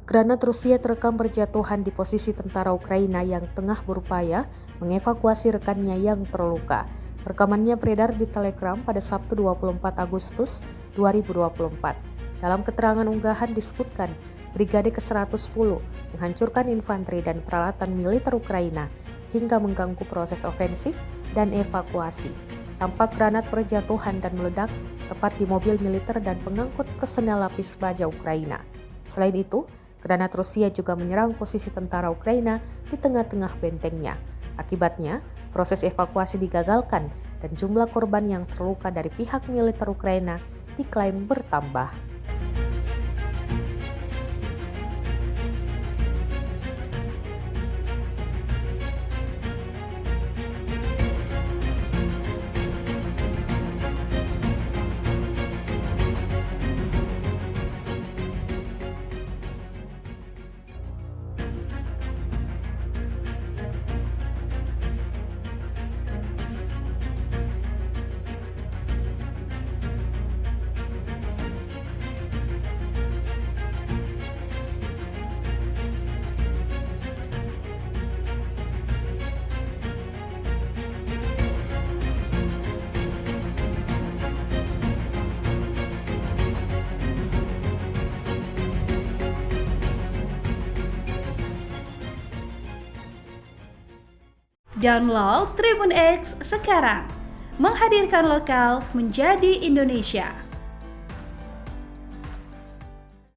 Granat Rusia terekam berjatuhan di posisi tentara Ukraina yang tengah berupaya mengevakuasi rekannya yang terluka. Rekamannya beredar di Telegram pada Sabtu 24 Agustus 2024. Dalam keterangan unggahan disebutkan, Brigade ke-110 menghancurkan infanteri dan peralatan militer Ukraina hingga mengganggu proses ofensif dan evakuasi. Tampak granat berjatuhan dan meledak tepat di mobil militer dan pengangkut personel lapis baja Ukraina. Selain itu, granat Rusia juga menyerang posisi tentara Ukraina di tengah-tengah bentengnya. Akibatnya, proses evakuasi digagalkan dan jumlah korban yang terluka dari pihak militer Ukraina diklaim bertambah. Download Tribun X sekarang, menghadirkan lokal menjadi Indonesia.